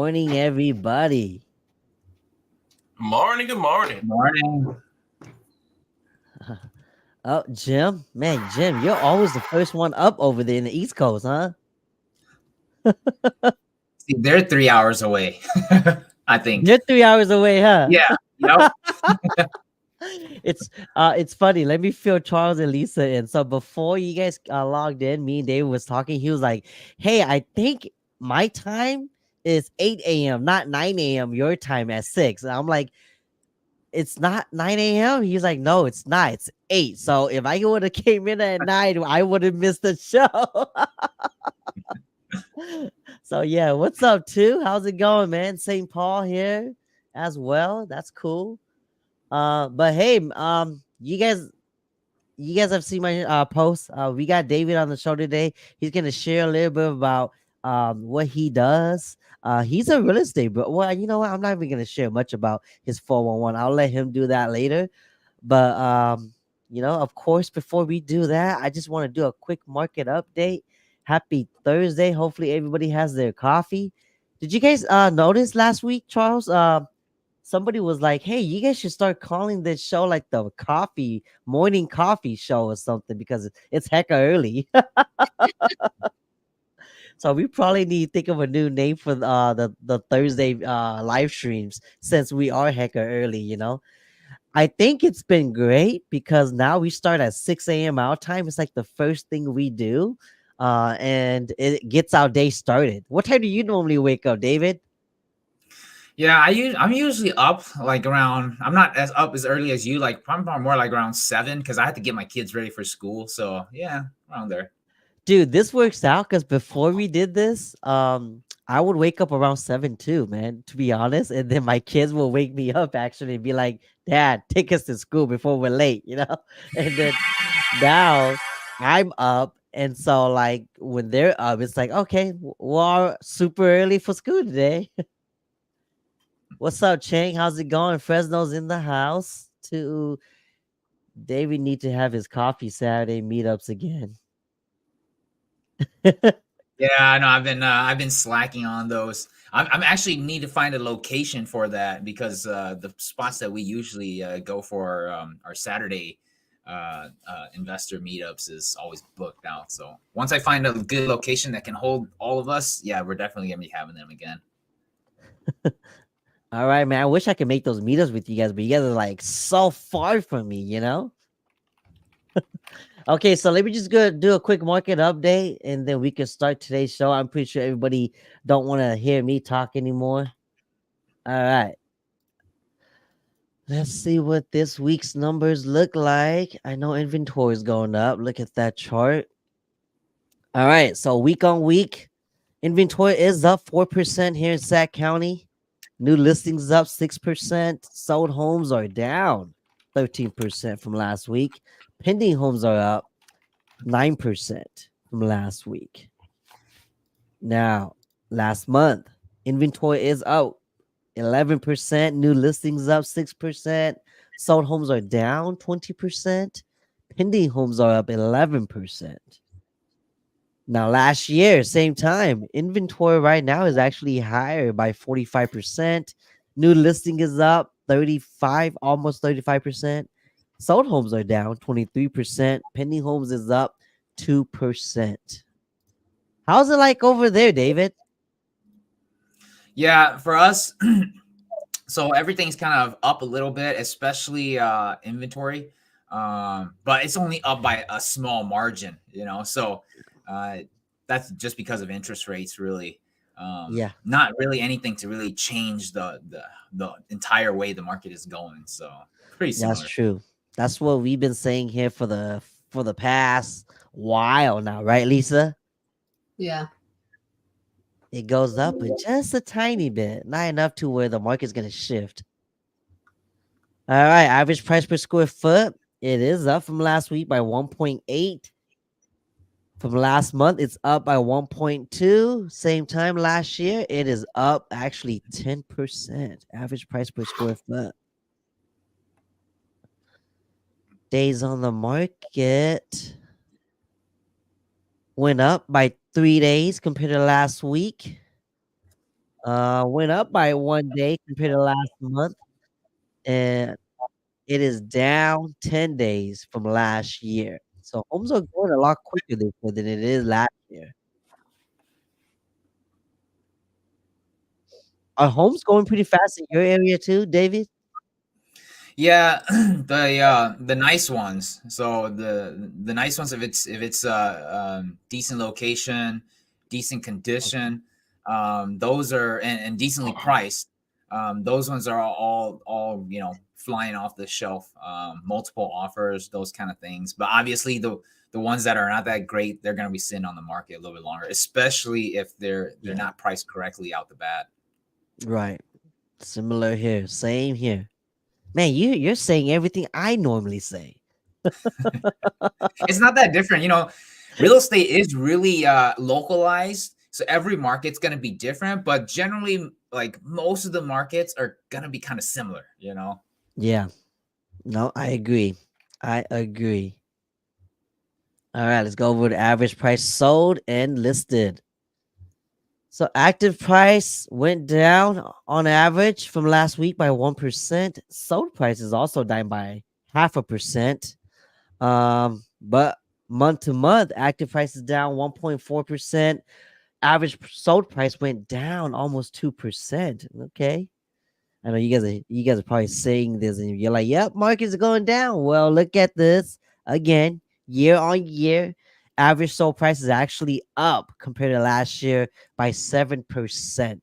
morning, everybody. Morning, good morning. Morning. Oh, Jim, man, Jim, you're always the first one up over there in the East Coast, huh? See, they're 3 hours away. I think. You're 3 hours away, huh? Yeah. Yep. It's funny. Let me fill Charles and Lisa in. So before you guys logged in, me and David was talking. He was like, "Hey, I think my time is 8 a.m., not 9 a.m. Your time at 6." And I'm like, it's not 9 a.m. He's like, no, it's not. It's 8. So if I would have came in at 9, I would have missed the show. So yeah, what's up, too? How's it going, man? St. Paul here as well. That's cool. But hey, you guys have seen my post. We got David on the show today. He's gonna share a little bit about what he does. He's a real estate bro. Well, you know what? I'm not even gonna share much about his 411. I'll let him do that later. But of course, before we do that, I just want to do a quick market update. Happy Thursday. Hopefully everybody has their coffee. Did you guys notice last week, Charles? Somebody was like, "Hey, you guys should start calling this show like the coffee morning coffee show or something because it's hecka early." So we probably need to think of a new name for the Thursday live streams since we are hecka early. I think it's been great because now we start at 6 a.m. our time. It's like the first thing we do, and it gets our day started. What time do you normally wake up, David? Yeah, I'm usually up like around. I'm not as up as early as you. Like I'm more like around 7 because I have to get my kids ready for school. So yeah, around there. Dude, this works out because before we did this, I would wake up around 7 too, man, to be honest. And then my kids will wake me up actually and be like, Dad, take us to school before we're late. And then now I'm up. And so, like, when they're up, it's like, okay, we're super early for school today. What's up, Chang? How's it going? Fresno's in the house. To David need to have his coffee Saturday meetups again. Yeah, I know. I've been slacking on those. I'm actually need to find a location for that because the spots that we usually go for our Saturday investor meetups is always booked out. So once I find a good location that can hold all of us, yeah, we're definitely gonna be having them again. All right, man. I wish I could make those meetups with you guys, but you guys are like so far from me. Okay, so let me just go do a quick market update and then we can start today's show. I'm pretty sure everybody don't want to hear me talk anymore. All right. Let's see what this week's numbers look like. I know inventory is going up. Look at that chart. All right, so week on week, inventory is up 4% here in Sac County. New listings up 6%. Sold homes are down 13% from last week. Pending homes are up 9% from last week. Now, last month, inventory is out 11%. New listings up 6%. Sold homes are down 20%. Pending homes are up 11%. Now, last year, same time, inventory right now is actually higher by 45%. New listing is up 35, almost 35%. Sold homes are down 23%. Pending homes is up 2%. How's it like over there, David? Yeah, for us, so everything's kind of up a little bit, especially inventory. But it's only up by a small margin. So uh, that's just because of interest rates, really. Yeah, Not really anything to really change the entire way the market is going. So pretty that's similar. true. That's what we've been saying here for the past while now, right, Lisa? Yeah. It goes up, but just a tiny bit, not enough to where the market's gonna shift. All right, average price per square foot. It is up from last week by 1.8. From last month, it's up by 1.2. Same time last year, it is up actually 10%. Average price per square foot. Days on the market went up by 3 days compared to last week. Went up by 1 day compared to last month, and it is down 10 days from last year. So homes are going a lot quicker this year than it is last year. Are homes going pretty fast in your area too, David? Yeah, the nice ones. So the nice ones, if it's decent location, decent condition, those are and decently priced. Those ones are all flying off the shelf. Multiple offers, those kind of things. But obviously the ones that are not that great, they're going to be sitting on the market a little bit longer, especially if they're Yeah. not priced correctly out the bat. Right. Similar here. Same here. Man, you're saying everything I normally say. It's not that different. Real estate is really localized. So every market's going to be different, but generally, like most of the markets are going to be kind of similar. Yeah. No, I agree. I agree. All right, let's go over the average price sold and listed. So active price went down on average from last week by 1%. Sold price is also down by 0.5%. But month to month, active price is down 1.4%. Average sold price went down almost 2%. Okay. I know you guys are probably saying this and you're like, yep, markets are going down. Well, look at this again, year on year. Average sold price is actually up compared to last year by 7%.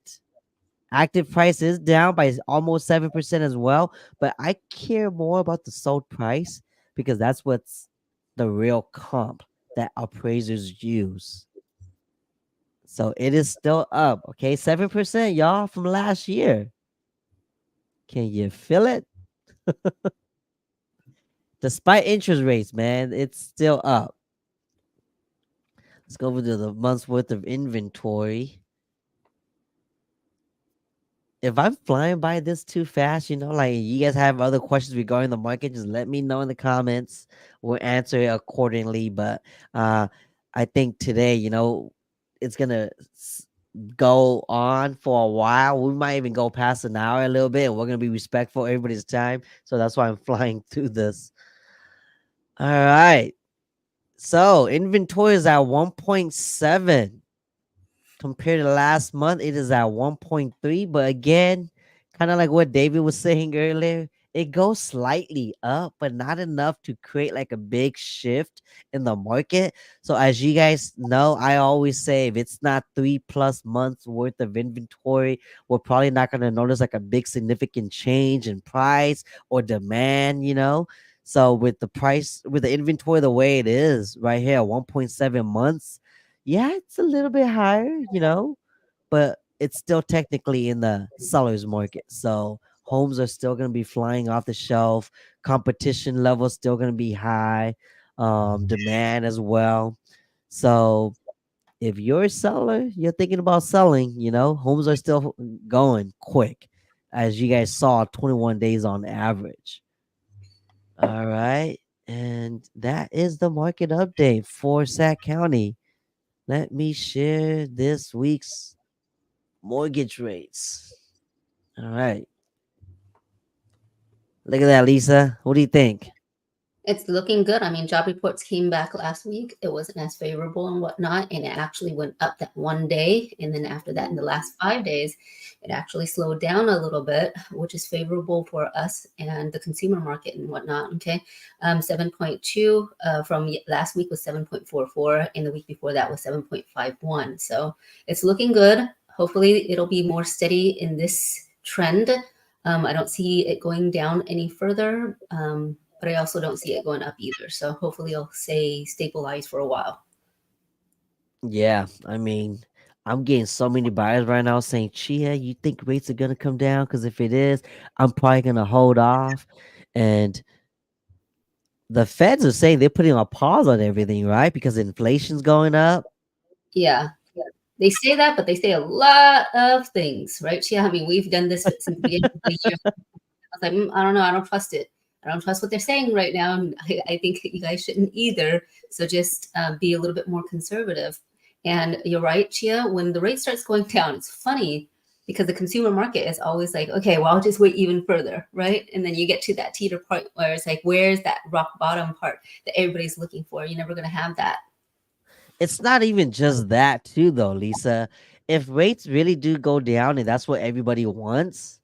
Active price is down by almost 7% as well, but I care more about the sold price because that's what's the real comp that appraisers use. So it is still up, okay? 7%, y'all, from last year. Can you feel it? Despite interest rates, man, it's still up. Let's go over to the month's worth of inventory. If I'm flying by this too fast, like you guys have other questions regarding the market, just let me know in the comments. We'll answer it accordingly. But I think today, it's gonna go on for a while. We might even go past an hour a little bit, and we're gonna be respectful of everybody's time. So that's why I'm flying through this. All right. So inventory is at 1.7 compared to last month. It is at 1.3. But again, kind of like what David was saying earlier, it goes slightly up, but not enough to create like a big shift in the market. So as you guys know, I always say if it's not 3+ months worth of inventory, we're probably not going to notice like a big significant change in price or demand. So with the inventory the way it is right here, 1.7 months, yeah, it's a little bit higher, but it's still technically in the seller's market. So homes are still going to be flying off the shelf. Competition level is still going to be high. Demand as well. So if you're a seller, you're thinking about selling, homes are still going quick, as you guys saw, 21 days on average. All right. And that is the market update for Sac County. Let me share this week's mortgage rates. All right. Look at that, Lisa. What do you think? It's looking good. I mean, job reports came back last week. It wasn't as favorable and whatnot, and it actually went up that one day. And then after that, in the last 5 days, it actually slowed down a little bit, which is favorable for us and the consumer market and whatnot. Okay. 7.2 from last week was 7.44, and the week before that was 7.51. So it's looking good. Hopefully, it'll be more steady in this trend. I don't see it going down any further. But I also don't see it going up either. So hopefully it'll stay stabilized for a while. Yeah, I mean, I'm getting so many buyers right now saying, Chia, you think rates are gonna come down? Because if it is, I'm probably gonna hold off. And the feds are saying they're putting a pause on everything, right? Because inflation's going up. Yeah. They say that, but they say a lot of things, right? Chia, I mean, we've done this since the beginning of the year. I was like, I don't know. I don't trust it. I don't trust what they're saying right now. And I think you guys shouldn't either. So just be a little bit more conservative. And you're right, Chia, when the rate starts going down, it's funny because the consumer market is always like, okay, well, I'll just wait even further, right? And then you get to that teeter point where it's like, where's that rock bottom part that everybody's looking for? You're never going to have that. It's not even just that too, though, Lisa. If rates really do go down and that's what everybody wants,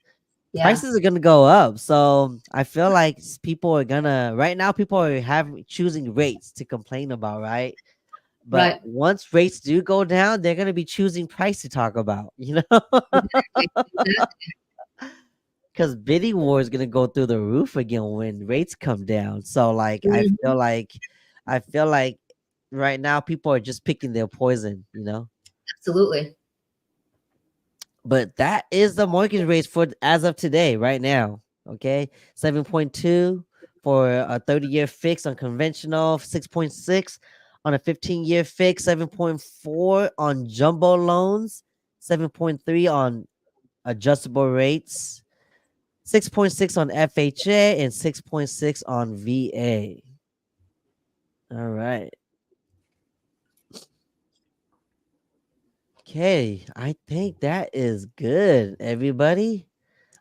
Yeah. prices are gonna go up. So I feel like people are gonna right now. People are choosing rates to complain about, right? But Right. once rates do go down, they're gonna be choosing price to talk about. You know, Exactly. because bidding war is gonna go through the roof again when rates come down. So like, Mhm. I feel like right now people are just picking their poison. You know. Absolutely. But that is the mortgage rates for as of today, right now. Okay, 7.2 for a 30-year fix on conventional, 6.6 on a 15-year fix, 7.4 on jumbo loans, 7.3 on adjustable rates, 6.6 on FHA, and 6.6 on VA. All right. Okay, I think that is good, everybody.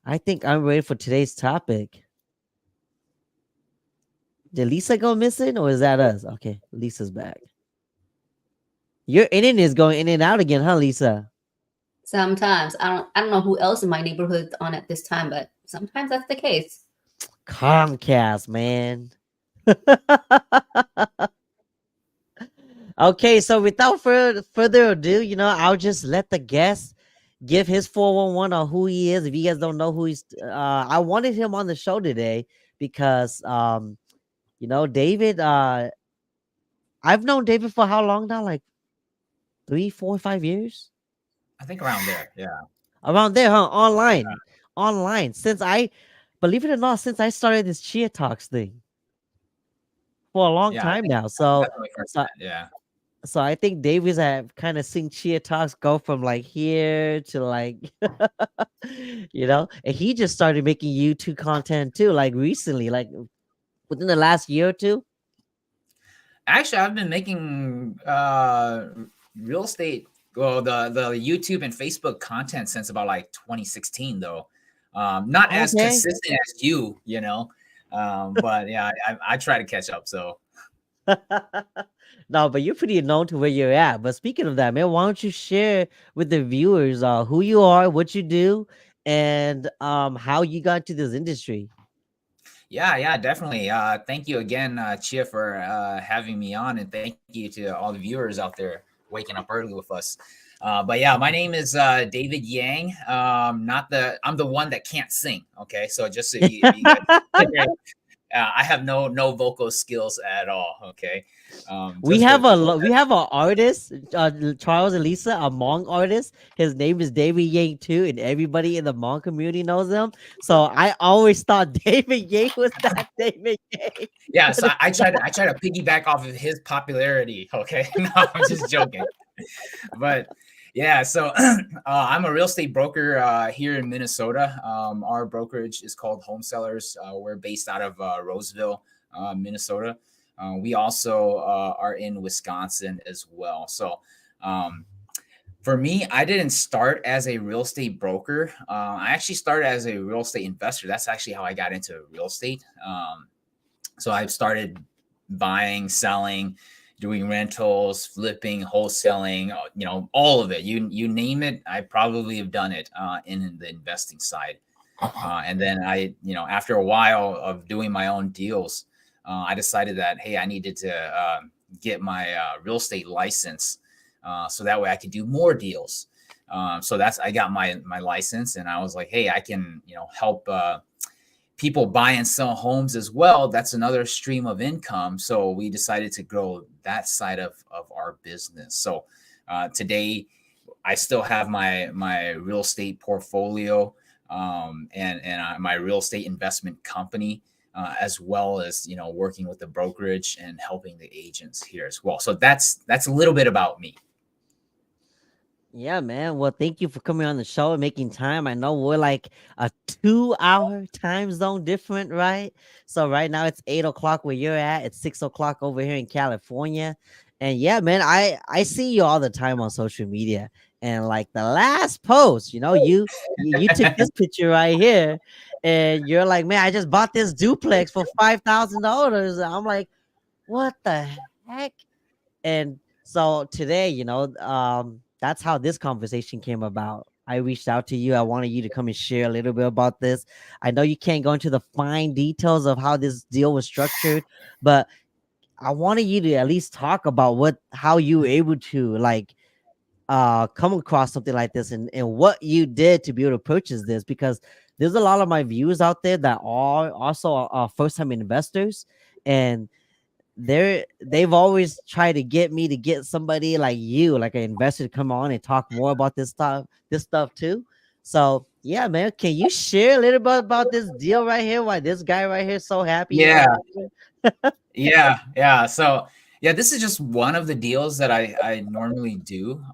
I think I'm ready for today's topic. Did Lisa go missing or is that us? Okay, Lisa's back. Your internet is going in and out again, huh, Lisa? Sometimes I don't know who else in my neighborhood is on at this time, but sometimes that's the case. Comcast, man. Okay, so without further ado, I'll just let the guest give his 411 on who he is. If you guys don't know who he's, I wanted him on the show today because, David. I've known David for how long now? Like 3, 4, 5 years. I think around there. Yeah. Around there, huh? Online. Since I, believe it or not, since I started this Chia Talks thing for a long Yeah. I time think now. So, definitely first so, time, yeah. so I think David's have kind of seen Chia Talks go from like here to like, and he just started making YouTube content too, like recently, like within the last year or two. Actually, I've been making real estate, well, the YouTube and Facebook content since about like 2016, though. Not as Okay. consistent as you, but yeah, I try to catch up. So No, but you're pretty known to where you're at. But speaking of that, man, why don't you share with the viewers who you are, what you do, and how you got into this industry? yeah, definitely. Thank you again, Chia, for having me on, and thank you to all the viewers out there waking up early with us. But yeah, my name is David Yang. I'm the one that can't sing. Okay, so just so you guys, I have no vocal skills at all. Okay, we have an artist, Charles and Lisa, a Hmong artist. His name is David Yang too, and everybody in the Hmong community knows him. So I always thought David Yang was that David Yang. Yeah, so I try to piggyback off of his popularity. Okay, no, I'm just joking. But yeah, so I'm a real estate broker here in Minnesota. Our brokerage is called Home Sellers. We're based out of Roseville, Minnesota. We also are in Wisconsin as well. So for me, I didn't start as a real estate broker. I actually started as a real estate investor. That's actually how I got into real estate. So I started buying, selling, doing rentals, flipping, wholesaling, all of it. You name it, I probably have done it in the investing side. And then after a while of doing my own deals, I decided that, hey, I needed to get my real estate license so that way I could do more deals. So I got my license, and I was like, hey, I can help people buy and sell homes as well. That's another stream of income. So we decided to grow that side of our business. So today I still have my real estate portfolio and my real estate investment company, as well as working with the brokerage and helping the agents here as well. So that's a little bit about me. Yeah, man. Well, thank you for coming on the show and making time. I know we're like a 2-hour time zone different, right? So right now it's 8 o'clock where you're at. It's 6 o'clock over here in California. And yeah, man, I see you all the time on social media. And like the last post, you took this picture right here, and you're like, man, I just bought this duplex for $5,000. I'm like, what the heck? And so today, that's how this conversation came about. I reached out to you. I wanted you to come and share a little bit about this. I know you can't go into the fine details of how this deal was structured, but I wanted you to at least talk about how you were able to come across something like this, and what you did to be able to purchase this, because there's a lot of my viewers out there that are also first time investors, and they've always tried to get me to get somebody like you, like an investor, to come on and talk more about this stuff too. So yeah, man, can you share a little bit about this deal right here? Why this guy right here is so happy? Yeah. Yeah. So yeah, this is just one of the deals that I normally do.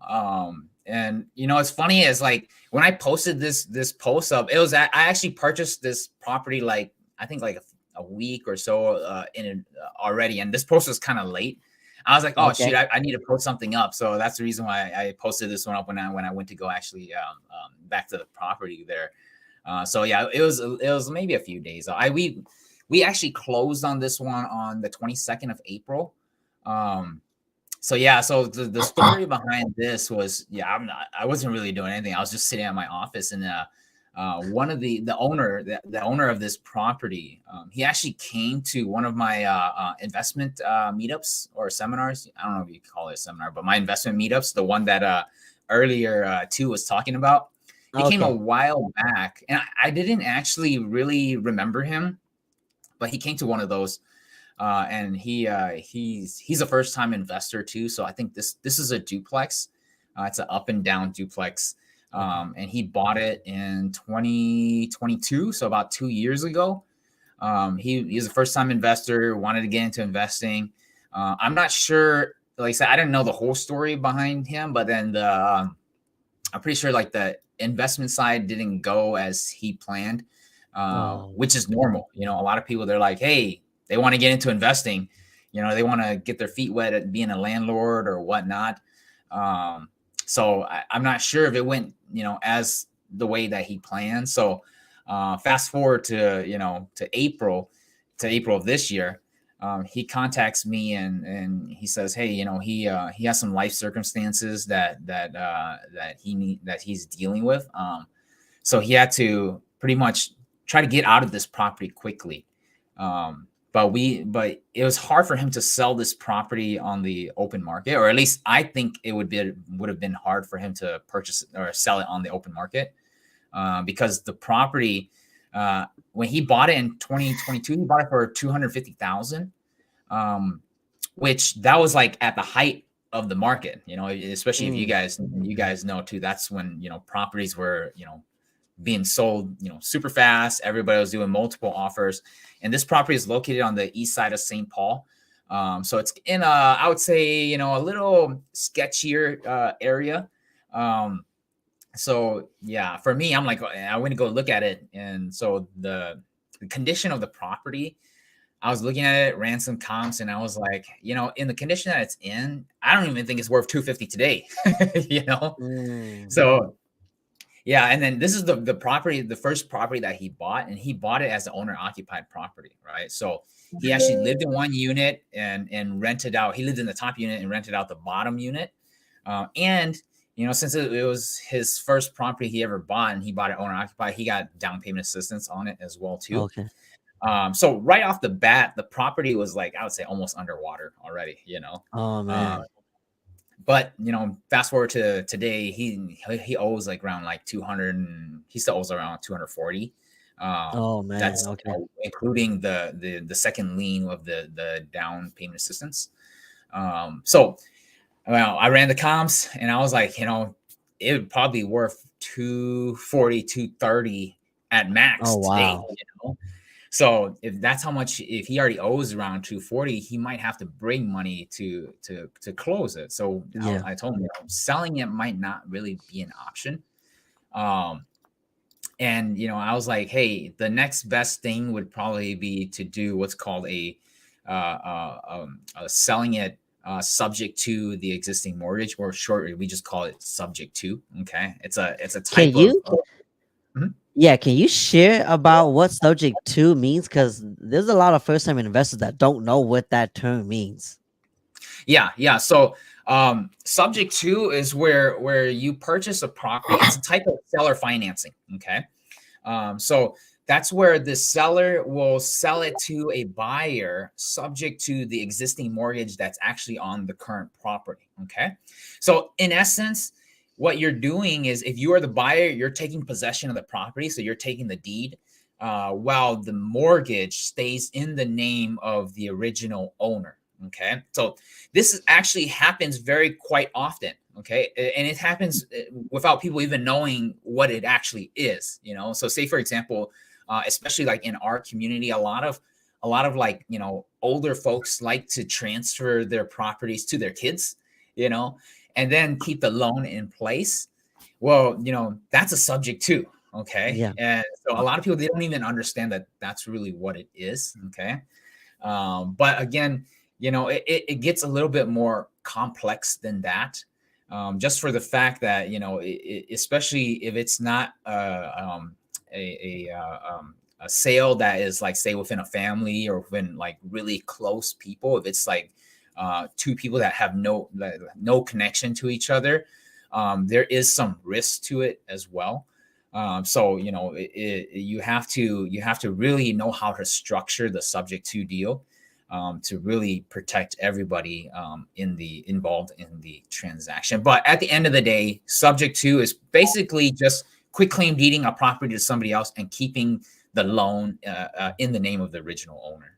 And it's funny is like when I posted this post up, I actually purchased this property like I think like a week or so in it already, and this post was kind of late. I was like, oh Okay. shoot, I need to post something up. So that's the reason why I posted this one up when I went to go actually back to the property there. So yeah, it was maybe a few days. We actually closed on this one on the 22nd of April. So yeah, so the story behind this was, I wasn't really doing anything. I was just sitting at my office, and one of the owner of this property, he actually came to one of my investment meetups or seminars. I don't know if you call it a seminar, but my investment meetups, the one that earlier Tu was talking about. He came a while back, and I didn't actually really remember him, but he came to one of those. And he's a first time investor too. So I think this is a duplex. It's an up and down duplex. And he bought it in 2022. So about 2 years ago. He's a first time investor, wanted to get into investing. I'm not sure, like I said, I didn't know the whole story behind him, but then I'm pretty sure like the investment side didn't go as he planned, which is normal. A lot of people, they're like, hey, they want to get into investing, they want to get their feet wet at being a landlord or whatnot. So I'm not sure if it went, as the way that he planned. So fast forward to April of this year, he contacts me and he says, hey, he has some life circumstances that he's dealing with. So he had to pretty much try to get out of this property quickly. But it was hard for him to sell this property on the open market, or at least I think it would have been hard for him to purchase or sell it on the open market, because the property, when he bought it in 2022, he bought it for $250,000, which that was like at the height of the market, especially if you guys know too. That's when properties were being sold super fast. Everybody was doing multiple offers, and this property is located on the east side of St. Paul. So it's in I would say a little sketchier area. So yeah, for me, I'm like, I went to go look at it, and so the condition of the property, I was looking at it, ran some comps, and I was like, in the condition that it's in, I don't even think it's worth $250 today. So yeah, and then this is the property, the first property that he bought, and he bought it as an owner-occupied property, right? So he actually lived in one unit and rented out. He lived in the top unit and rented out the bottom unit. And since it was his first property he ever bought, and he bought it owner-occupied, he got down payment assistance on it as well too. Okay. So right off the bat, the property was like, I would say almost underwater already. Oh man. But fast forward to today, he owes like around like 200, and he still owes around 240. Oh man. That's okay. Including the second lien of the down payment assistance. So well, I ran the comps, and I was like, it would probably be worth 240, 230 at max. Oh wow. Today, So if that's how much, if he already owes around 240, he might have to bring money to close it. So yeah. I told him, selling it might not really be an option. And I was like, hey, the next best thing would probably be to do what's called a selling it subject to the existing mortgage, or shortly we just call it subject to. Okay, it's a Can type you? Mhm. Yeah, can you share about what subject to means? Because there's a lot of first time investors that don't know what that term means. Yeah. So subject to is where you purchase a property. It's a type of seller financing. Okay. So that's where the seller will sell it to a buyer subject to the existing mortgage that's actually on the current property. Okay. So in essence, what you're doing is, if you are the buyer, you're taking possession of the property. So you're taking the deed, while the mortgage stays in the name of the original owner. Okay. So this actually happens very quite often. Okay. And it happens without people even knowing what it actually is, So say, for example, especially like in our community, a lot of like, older folks like to transfer their properties to their kids, and then keep the loan in place. Well, that's a subject too. Okay. Yeah. And so a lot of people, they don't even understand that that's really what it is. Okay. But again, it gets a little bit more complex than that. Just for the fact that, especially if it's not a sale that is like, say, within a family or within like really close people, if it's like two people that have no connection to each other, there is some risk to it as well. So you have to really know how to structure the subject to deal, to really protect everybody involved in the transaction. But at the end of the day, subject to is basically just quick claim deeding a property to somebody else and keeping the loan in the name of the original owner.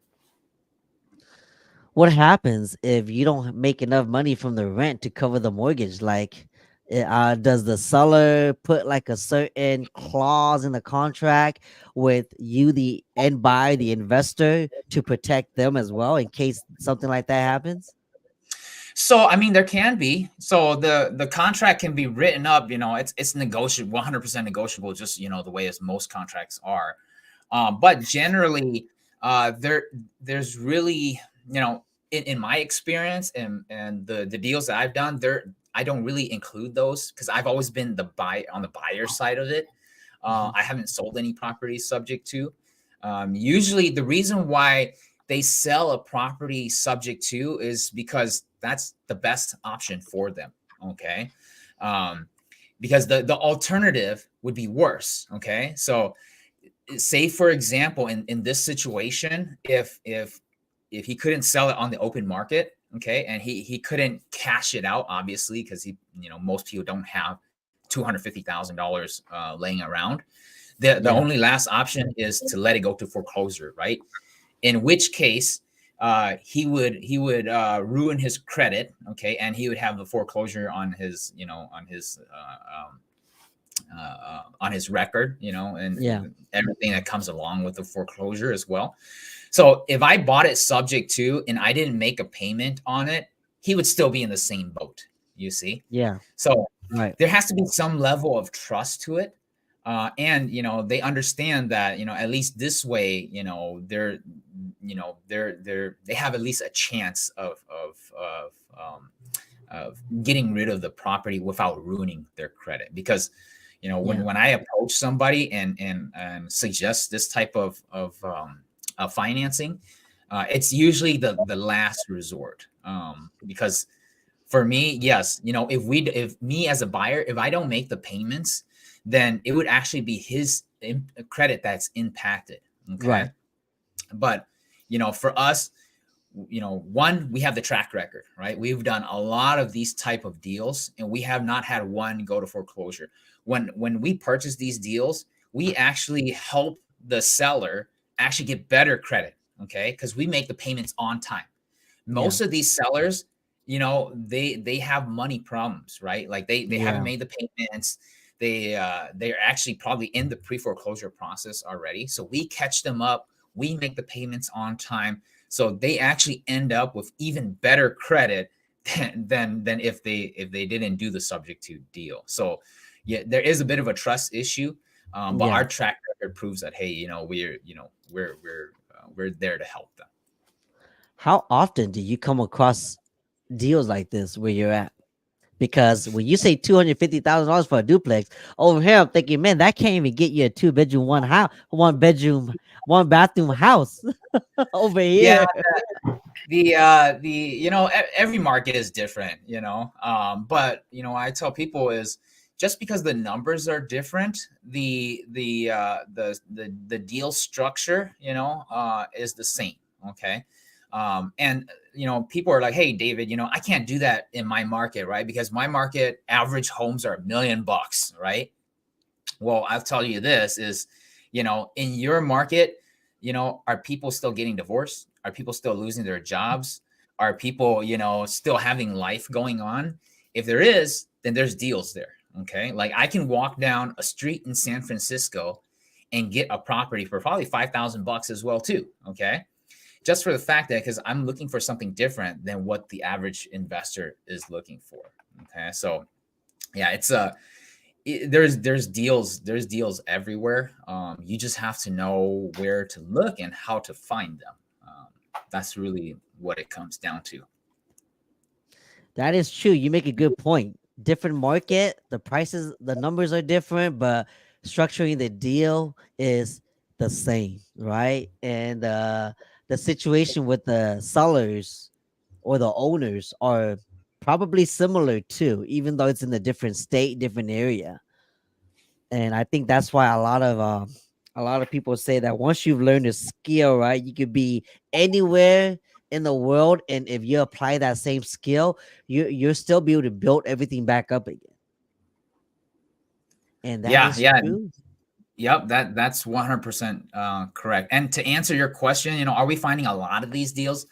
What happens if you don't make enough money from the rent to cover the mortgage? Like, does the seller put like a certain clause in the contract with you, the end buyer, the investor, to protect them as well in case something like that happens? So, I mean, there can be. So the contract can be written up. It's negotiable, 100% negotiable. Just the way as most contracts are. But generally, there's really, in my experience and the deals that I've done, I don't really include those because I've always been on the buyer side of it. I haven't sold any properties subject to. Usually, the reason why they sell a property subject to is because that's the best option for them. Okay. Because the alternative would be worse. Okay. So say, for example, in this situation, if he couldn't sell it on the open market, okay, and he couldn't cash it out, obviously, because most people don't have $250,000 laying around. The only last option is to let it go to foreclosure, right? In which case, he would ruin his credit, okay, and he would have the foreclosure on his on his record, and everything that comes along with the foreclosure as well. So if I bought it subject to and I didn't make a payment on it, he would still be in the same boat, you see? Yeah. So Right. there has to be some level of trust to it. And they understand that, at least this way, they have at least a chance of getting rid of the property without ruining their credit. Because when I approach somebody and suggest this type of financing, it's usually the last resort. Because for me, yes, if me as a buyer, if I don't make the payments, then it would actually be his credit that's impacted. Okay. Right. But for us, one, we have the track record, right? We've done a lot of these type of deals and we have not had one go to foreclosure. When we purchase these deals, we actually help the seller actually get better credit, okay? Because we make the payments on time. Most of these sellers, they have money problems, right? Like they haven't made the payments. They're actually probably in the pre-foreclosure process already. So we catch them up. We make the payments on time. So they actually end up with even better credit than if they didn't do the subject to deal. So yeah, there is a bit of a trust issue, but our track record proves that, hey, we're there to help them. How often do you come across deals like this where you're at. Because when you say $250,000 for a duplex, over here I'm thinking, man, that can't even get you a 2 bedroom, one bedroom, one bathroom house over Yeah, here. the every market is different, but I tell people is just because the numbers are different, the deal structure, is the same. Okay. And people are like, hey David, I can't do that in my market, right? Because my market average homes are $1 million, right? Well, I'll tell you this is, in your market, are people still getting divorced? Are people still losing their jobs? Are people, still having life going on? If there is, then there's deals there. Okay. Like I can walk down a street in San Francisco and get a property for probably $5,000 as well, too. Okay. Just for the fact that because I'm looking for something different than what the average investor is looking for. Okay. So yeah, there's deals everywhere. You just have to know where to look and how to find them. That's really what it comes down to. That is true. You make a good point. Different market, the prices, the numbers are different, but structuring the deal is the same, right? And the situation with the sellers or the owners are probably similar too, even though it's in a different state, different area. And I think that's why a lot of people say that once you've learned a skill, right, you could be anywhere in the world, and if you apply that same skill, you'll still be able to build everything back up again. And that Yeah, is yeah. true. Yep, that's 100% correct. And to answer your question, are we finding a lot of these deals?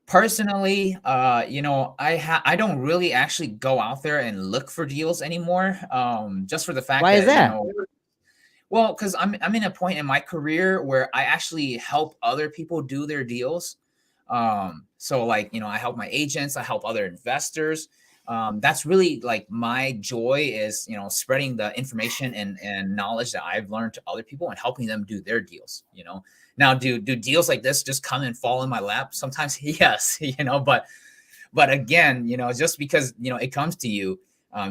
Personally, I don't really actually go out there and look for deals anymore. Just for the fact Why is that, that? well, because I'm in a point in my career where I actually help other people do their deals. So like, I help my agents, I help other investors. That's really like my joy is, spreading the information and knowledge that I've learned to other people and helping them do their deals. Now do deals like this just come and fall in my lap? Sometimes yes, but again, just because, it comes to you,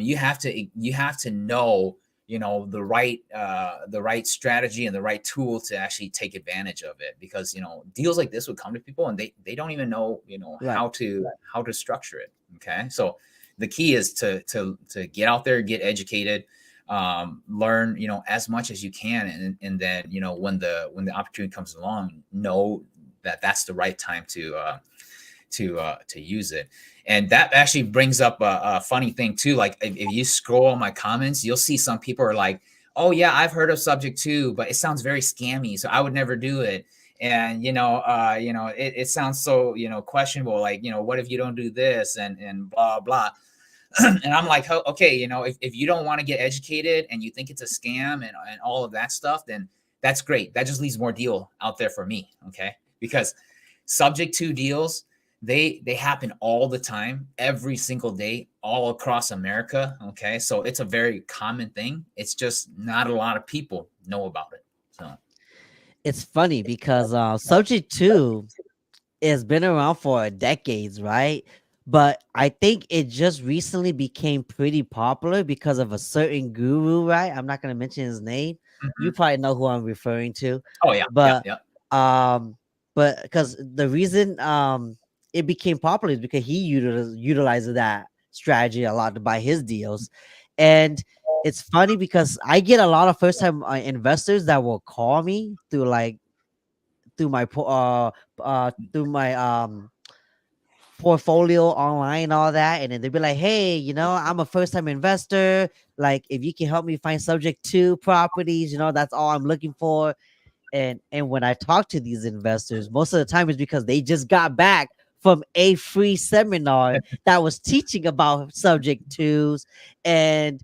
you have to know, the right strategy and the right tool to actually take advantage of it, because deals like this would come to people and they don't even know Right. how to structure it. Okay, so the key is to get out there, get educated, learn as much as you can, and then when the opportunity comes along, know that that's the right time to use it. And that actually brings up a funny thing too. Like if you scroll on my comments, you'll see some people are like, oh yeah, I've heard of Subject 2, but it sounds very scammy, so I would never do it. And it sounds so questionable, like what if you don't do this and blah blah. And I'm like, oh, okay, if you don't want to get educated and you think it's a scam and all of that stuff, then that's great. That just leaves more deal out there for me. Okay, because Subject 2 deals, they happen all the time, every single day, all across America. Okay, so it's a very common thing. It's just not a lot of people know about it. So It's funny because Subject 2 has been around for decades, right? But I think it just recently became pretty popular because of a certain guru, right? I'm not going to mention his name. You probably know who I'm referring to. oh yeah, But yeah. but because the reason it became popular is because he utilizes that strategy a lot to buy his deals. And it's funny because I get a lot of first time investors that will call me through my portfolio online, all that, and then they'd be like, hey, I'm a first-time investor, like if you can help me find Subject 2 properties, that's all I'm looking for. And when I talk to these investors, most of the time it's because they just got back from a free seminar that was teaching about Subject 2s, and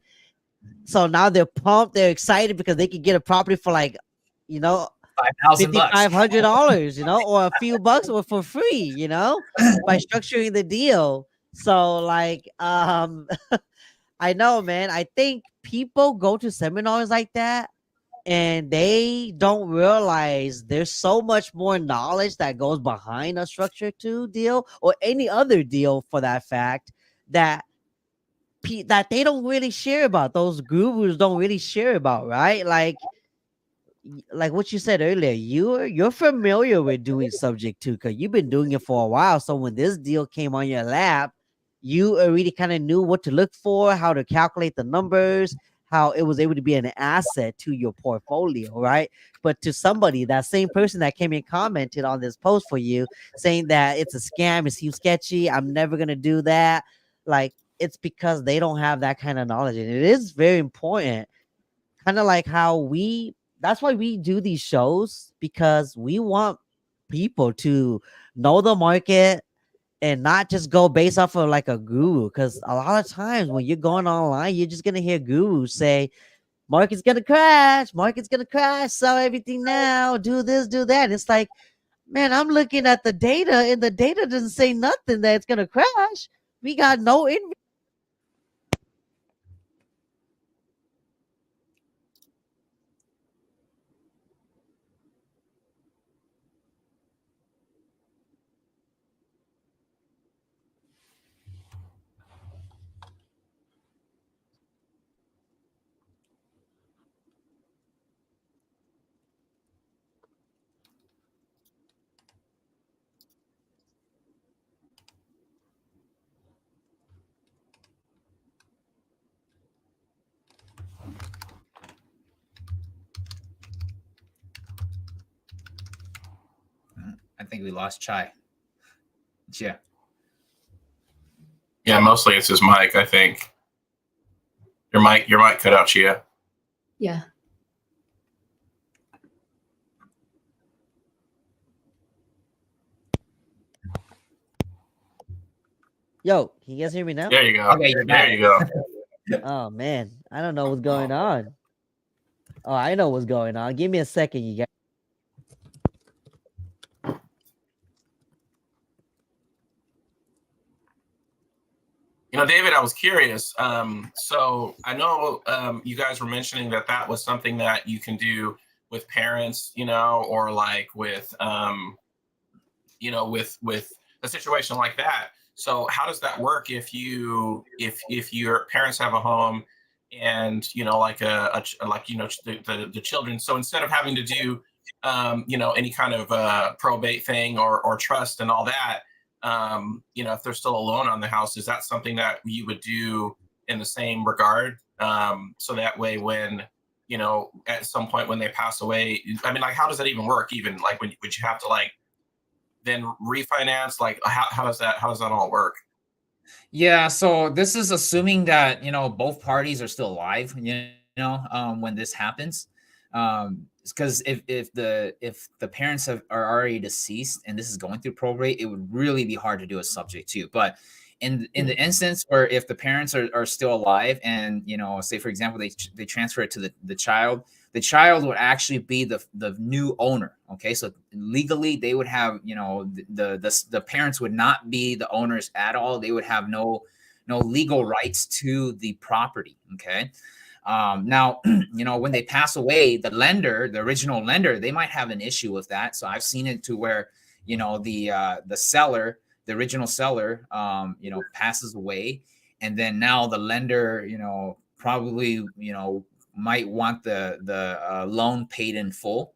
so now they're pumped, they're excited because they can get a property for like $5,000. $5,500, or a few bucks, or for free, by structuring the deal. So like, I know, man. I think people go to seminars like that and they don't realize there's so much more knowledge that goes behind a structure 2 deal or any other deal for that fact that that they don't really share about. Those gurus don't really share about, right? Like what you said earlier, you're familiar with doing subject to because you've been doing it for a while. So when this deal came on your lap, you already kind of knew what to look for, how to calculate the numbers, how it was able to be an asset to your portfolio, right? But to somebody, that same person that came and commented on this post for you, saying that it's a scam, it seems sketchy, I'm never gonna do that. Like it's because they don't have that kind of knowledge, and it is very important. Kind of like how that's why we do these shows, because we want people to know the market and not just go based off of like a guru. Because a lot of times when you're going online, you're just gonna hear gurus say market's gonna crash, sell everything now, do this, do that. It's like, man, I'm looking at the data and the data doesn't say nothing that it's gonna crash. We got no I think we lost Chai. Yeah. Yeah, mostly it's his mic, I think. Your mic cut out, Chia. Yeah. Yo, can you guys hear me now? There you go. Okay, you're back. There you go. Oh man, I don't know what's going on. Oh, I know what's going on. Give me a second, you guys. David, I was curious. So I know you guys were mentioning that was something that you can do with parents, or like with, with a situation like that. So how does that work if your parents have a home and like the children? So instead of having to do any kind of probate thing or trust and all that, if there's still a loan on the house, is that something that you would do in the same regard? So that way, when at some point when they pass away, I mean, like, how does that even work? Even like, would you have to like then refinance? Like, how does that all work? Yeah, so this is assuming that both parties are still alive. When this happens, because if the parents are already deceased and this is going through probate, it would really be hard to do a subject to. But in the instance where if the parents are still alive and say for example they transfer it to the child, the child would actually be the new owner. Okay, so legally they would have the parents would not be the owners at all. They would have no legal rights to the property. Okay. Now, when they pass away, the original lender, they might have an issue with that. So I've seen it to where, the seller, the original seller, passes away, and then now the lender, probably, might want the loan paid in full.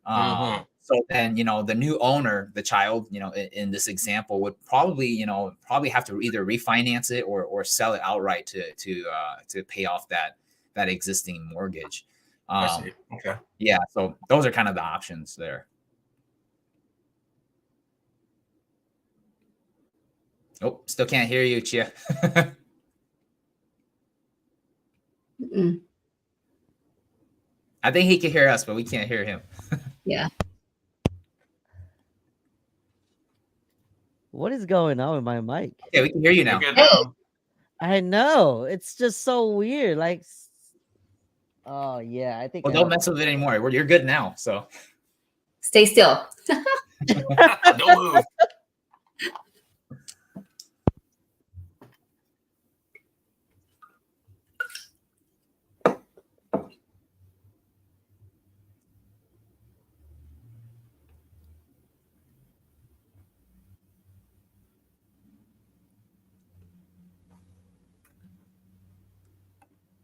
So then, the new owner, the child, in this example, would probably have to either refinance it or sell it outright to pay off that existing mortgage. I see. Okay. Yeah, so those are kind of the options there. Oh, still can't hear you, Chia. I think he can hear us, but we can't hear him. Yeah. What is going on with my mic? Yeah, we can hear you now. You're good now. I know. It's just so weird. Like, oh yeah, I think. Well, don't mess with it anymore. You're good now. So Stay still. Don't move.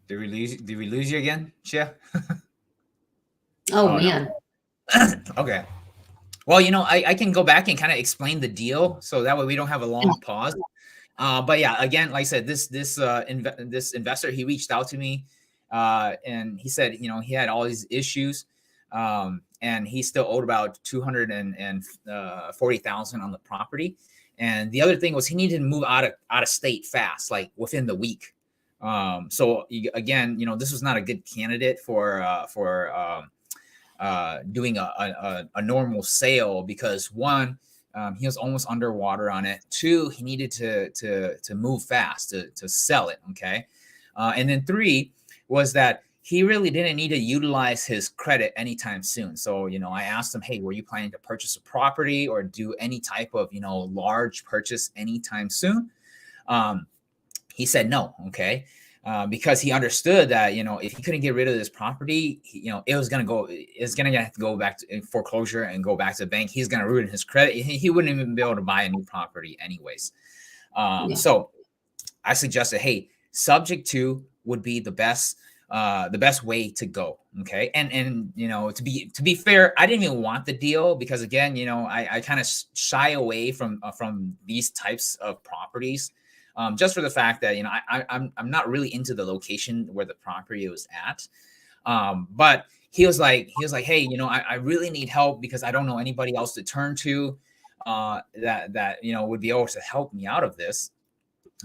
Did we lose you again, Chia? Oh, Oh, no. man. Okay. Well, I can go back and kind of explain the deal, so that way we don't have a long pause. But yeah, again, like I said, this investor, he reached out to me, and he said, he had all these issues, and he still owed about 240,000 on the property. And the other thing was he needed to move out of state fast, like within the week. So again, this was not a good candidate for doing a normal sale, because one, he was almost underwater on it. Two, he needed to move fast to sell it. Okay. And then three was that he really didn't need to utilize his credit anytime soon. So, I asked him, hey, were you planning to purchase a property or do any type of, large purchase anytime soon? He said no. Okay. Because he understood that, if he couldn't get rid of this property, it was going to have to go back to foreclosure and go back to the bank. He's going to ruin his credit. He wouldn't even be able to buy a new property anyways. So I suggested, hey, subject to would be the best way to go. Okay. And, to be fair, I didn't even want the deal because again, I kind of shy away from these types of properties. Just for the fact that, I'm not really into the location where the property was at. But he was like, hey, I really need help because I don't know anybody else to turn to that would be able to help me out of this.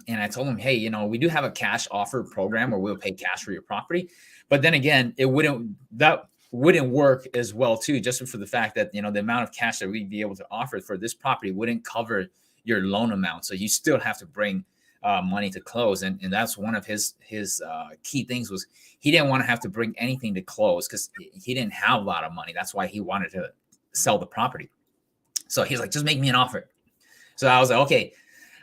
And I told him, hey, we do have a cash offer program where we'll pay cash for your property. But then again, that wouldn't work as well too, just for the fact that, the amount of cash that we'd be able to offer for this property wouldn't cover your loan amount. So you still have to bring money to close. And that's one of his key things was he didn't want to have to bring anything to close because he didn't have a lot of money. That's why he wanted to sell the property. So he's like, just make me an offer. So I was like, okay,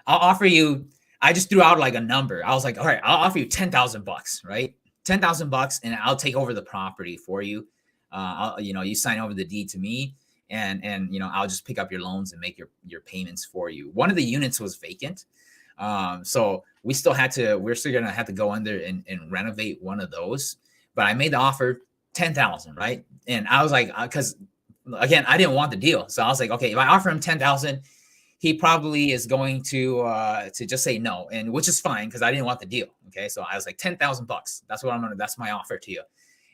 I'll offer you. I just threw out like a number. I was like, all right, I'll offer you $10,000, right? $10,000 and I'll take over the property for you. You sign over the deed to me and I'll just pick up your loans and make your payments for you. One of the units was vacant. So we're still going to have to go under and renovate one of those, but I made the offer 10,000, right? And I was like, cause again, I didn't want the deal. So I was like, okay, if I offer him 10,000, he probably is going to just say no, and which is fine because I didn't want the deal. Okay, so I was like $10,000. That's my offer to you.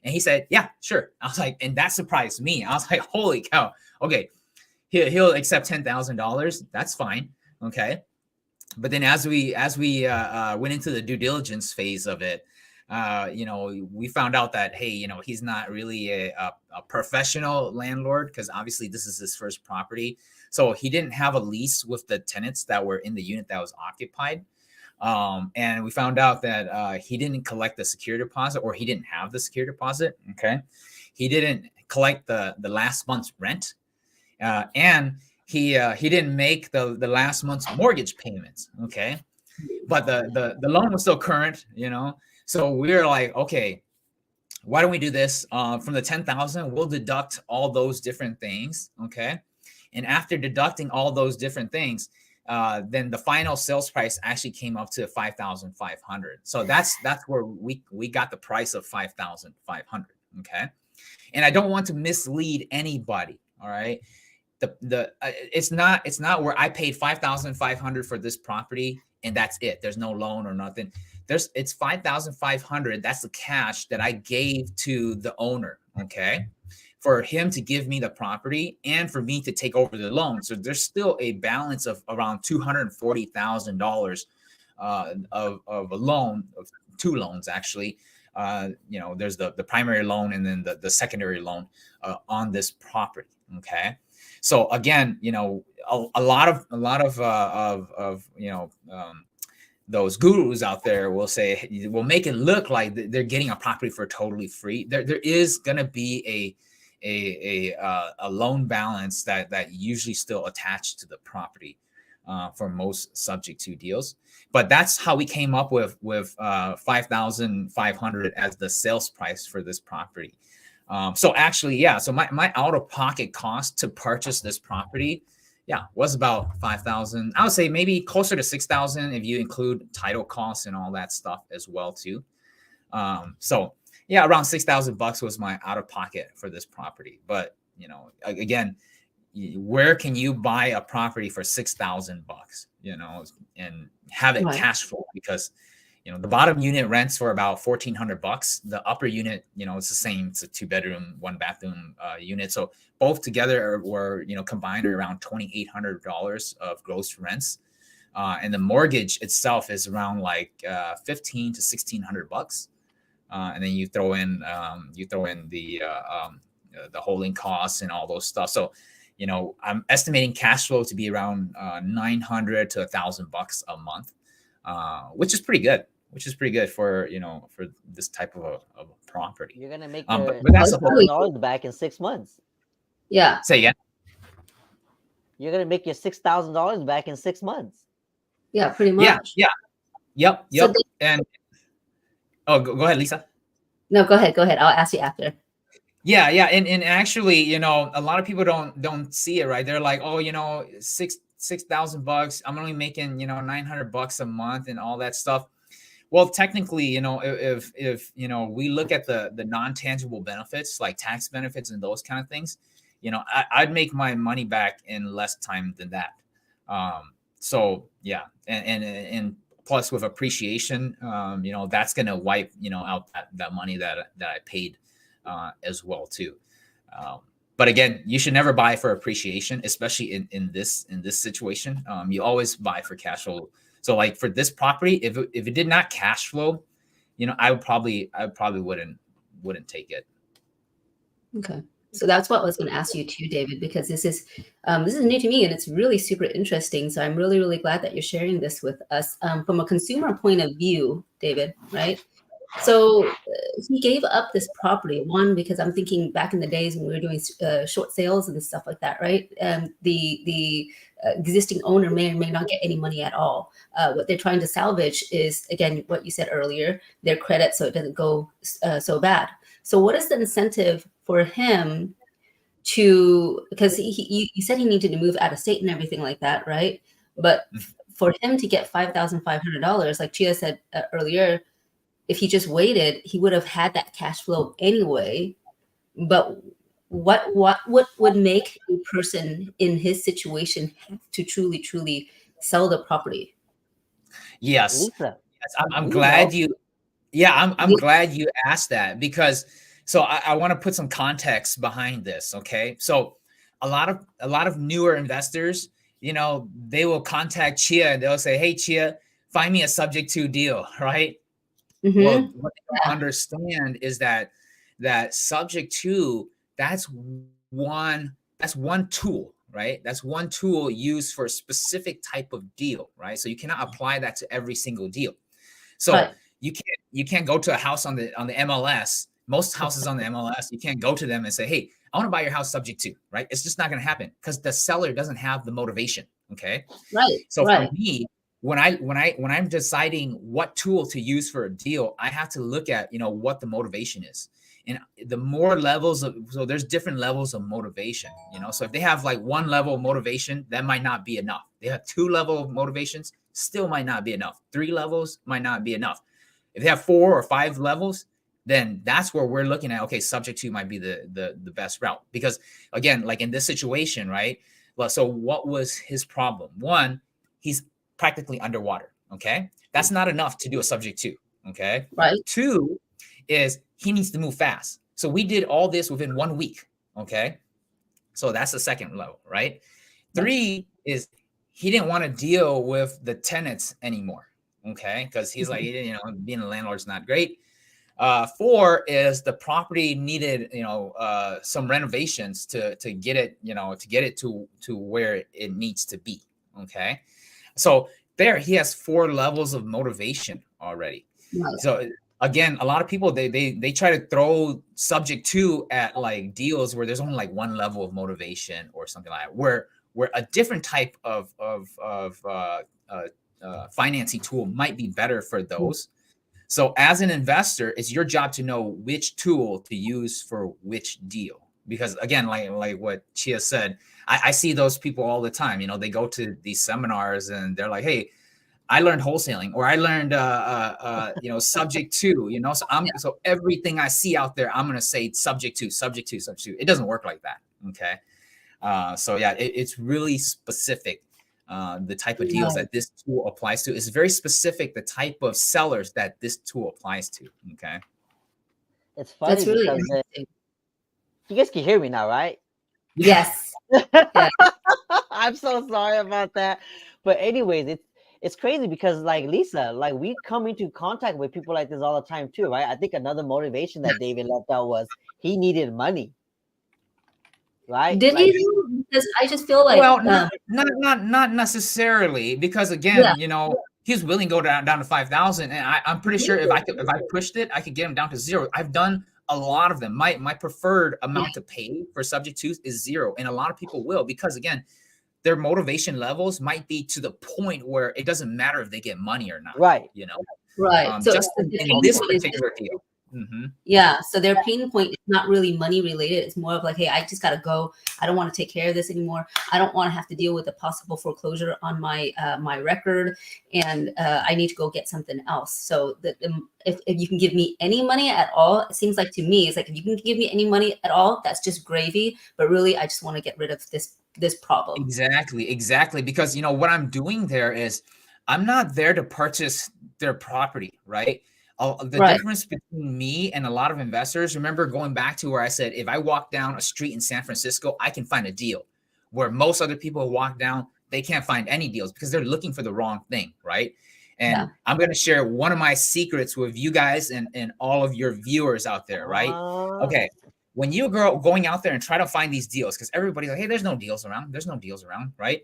And he said, yeah, sure. I was like, and that surprised me. I was like, holy cow. Okay, he'll accept $10,000. That's fine. Okay, but then as we went into the due diligence phase of it, we found out that hey, he's not really a professional landlord because obviously this is his first property. So he didn't have a lease with the tenants that were in the unit that was occupied. And we found out that he didn't collect the security deposit, or he didn't have the security deposit. Okay. He didn't collect the last month's rent. And he didn't make the last month's mortgage payments. Okay. But the loan was still current, So we were like, okay, why don't we do this? From the 10,000, we'll deduct all those different things. Okay. And after deducting all those different things, then the final sales price actually came up to 5,500. So that's where we got the price of 5,500. Okay. And I don't want to mislead anybody. All right. It's not where I paid 5,500 for this property and that's it. There's no loan or nothing. It's 5,500. That's the cash that I gave to the owner. Okay. For him to give me the property and for me to take over the loan. So there's still a balance of around $240,000 of a loan, of two loans actually. There's the primary loan and then the secondary loan on this property. Okay. So again, a lot of those gurus out there will make it look like they're getting a property for totally free. There is going to be a loan balance that usually still attached to the property for most subject to deals. But that's how we came up with 5,500 as the sales price for this property. So actually, yeah. So my out-of-pocket cost to purchase this property, was about 5,000. I would say maybe closer to 6,000 if you include title costs and all that stuff as well too. So yeah, around $6,000 was my out of pocket for this property. But you know, again, where can you buy a property for $6,000? You know, and have it Right. cash flow? Because you know the bottom unit rents for about $1,400. The upper unit, you know, it's the same. It's a 2-bedroom, 1-bathroom unit. So both together were, you know, combined are around $2,800 of gross rents. And the mortgage itself is around like $1,500 to $1,600. And then you throw in the holding costs and all those stuff. So, you know, I'm estimating cash flow to be around $900 to $1,000 a month, which is pretty good. Which is pretty good for, you know, for this type of a property. You're gonna make But your that's a really $6,000 back in 6 months. Yeah. Say again. You're gonna make your $6,000 back in 6 months. Yeah, pretty much. Yeah. Yep. So And go ahead, Lisa. No, go ahead. I'll ask you after. Yeah. And actually, you know, a lot of people don't see it, right? They're like, oh, you know, $6,000. I'm only making, you know, $900 a month and all that stuff. Well, technically, you know, if you know, we look at the non-tangible benefits like tax benefits and those kind of things, you know, I'd make my money back in less time than that. So yeah, and plus with appreciation, you know, that's gonna wipe, you know, out that money that I paid as well too. But again, you should never buy for appreciation, especially in this situation. You always buy for cash flow. So like for this property, if it did not cash flow, you know, I probably wouldn't take it. Okay. So that's what I was going to ask you too, David, because this is new to me and it's really super interesting. So I'm really, really glad that you're sharing this with us from a consumer point of view, David, right? So he gave up this property, one, because I'm thinking back in the days when we were doing short sales and stuff like that, right? The existing owner may or may not get any money at all. What they're trying to salvage is, again, what you said earlier, their credit so it doesn't go so bad. So what is the incentive for him to, because you said he needed to move out of state and everything like that, right? But for him to get $5,500, like Chia said earlier, if he just waited, he would have had that cash flow anyway. But what would make a person in his situation have to truly sell the property? Yes. Lisa, I'm glad you. Yeah, I'm glad you asked that, because so I want to put some context behind this. Okay, so a lot of newer investors, you know, they will contact Chia and they'll say, "Hey, Chia, find me a subject to deal," right? Mm-hmm. Well, what they don't understand is that subject to, that's one tool, right? That's one tool used for a specific type of deal, right? So you cannot apply that to every single deal. So Right. you can't go to a house on the MLS. Most houses on the MLS, you can't go to them and say, "Hey, I want to buy your house subject to," right? It's just not going to happen because the seller doesn't have the motivation. Okay. Right. So right. for me, when I'm deciding what tool to use for a deal, I have to look at, you know, what the motivation is. And the more levels of, so there's different levels of motivation, you know. So if they have like one level of motivation, that might not be enough. They have 2 level of motivations, still might not be enough. 3 levels might not be enough. If they have 4 or 5 levels, then that's where we're looking at, okay, subject to might be the best route. Because again, like in this situation, right? Well, so what was his problem? One, he's practically underwater. Okay. That's not enough to do a subject to. Okay. Right. 2 is he needs to move fast. So we did all this within 1 week. Okay. So that's the second level, right? 3 is he didn't want to deal with the tenants anymore. Okay. Because he's like, you know, being a landlord is not great. 4 is the property needed, you know, some renovations to get it, you know, to get it to where it needs to be. Okay. So there he has 4 levels of motivation already. Right. So again, a lot of people, they try to throw subject to at like deals where there's only like 1 level of motivation or something like that, where a different type of financing tool might be better for those. So as an investor, it's your job to know which tool to use for which deal. Because again, like what Chia said, I see those people all the time. You know, they go to these seminars and they're like, "Hey, I learned wholesaling, or I learned subject to, so everything I see out there, I'm gonna say subject to, subject to, subject to. It doesn't work like that. Okay. So yeah, it's really specific. The type of deals that this tool applies to is very specific. The type of sellers that this tool applies to. Okay. It's funny That's really because interesting. you guys can hear me now, right? Yes. I'm so sorry about that. But anyways, it's crazy because like Lisa, like we come into contact with people like this all the time too, right? I think another motivation that David left out was he needed money. Right? Did Like, he do? Because I just feel like Well, not necessarily, because again, Yeah. he was willing to go down to 5,000, and I'm pretty sure if I pushed it, I could get him down to 0. I've done a lot of them. My preferred amount to pay for subject to is 0, and a lot of people will, because again, their motivation levels might be to the point where it doesn't matter if they get money or not. right. right. So Just the in pain this point is particular deal. Mm-hmm. Yeah, so their pain point is not really money related. It's more of like, hey, I just gotta go. I don't want to take care of this anymore. I don't want to have to deal with a possible foreclosure on my my record, and I need to go get something else. So if you can give me any money at all, it seems like to me, it's like if you can give me any money at all, that's just gravy. But really, I just want to get rid of this problem. Exactly. Because what I'm doing there is I'm not there to purchase their property, right? The difference between me and a lot of investors, remember going back to where I said, if I walk down a street in San Francisco, I can find a deal, where most other people walk down, they can't find any deals because they're looking for the wrong thing, right? And I'm going to share one of my secrets with you guys and all of your viewers out there, right? Okay. When you're going out there and try to find these deals, because everybody's like, hey, there's no deals around. There's no deals around, right?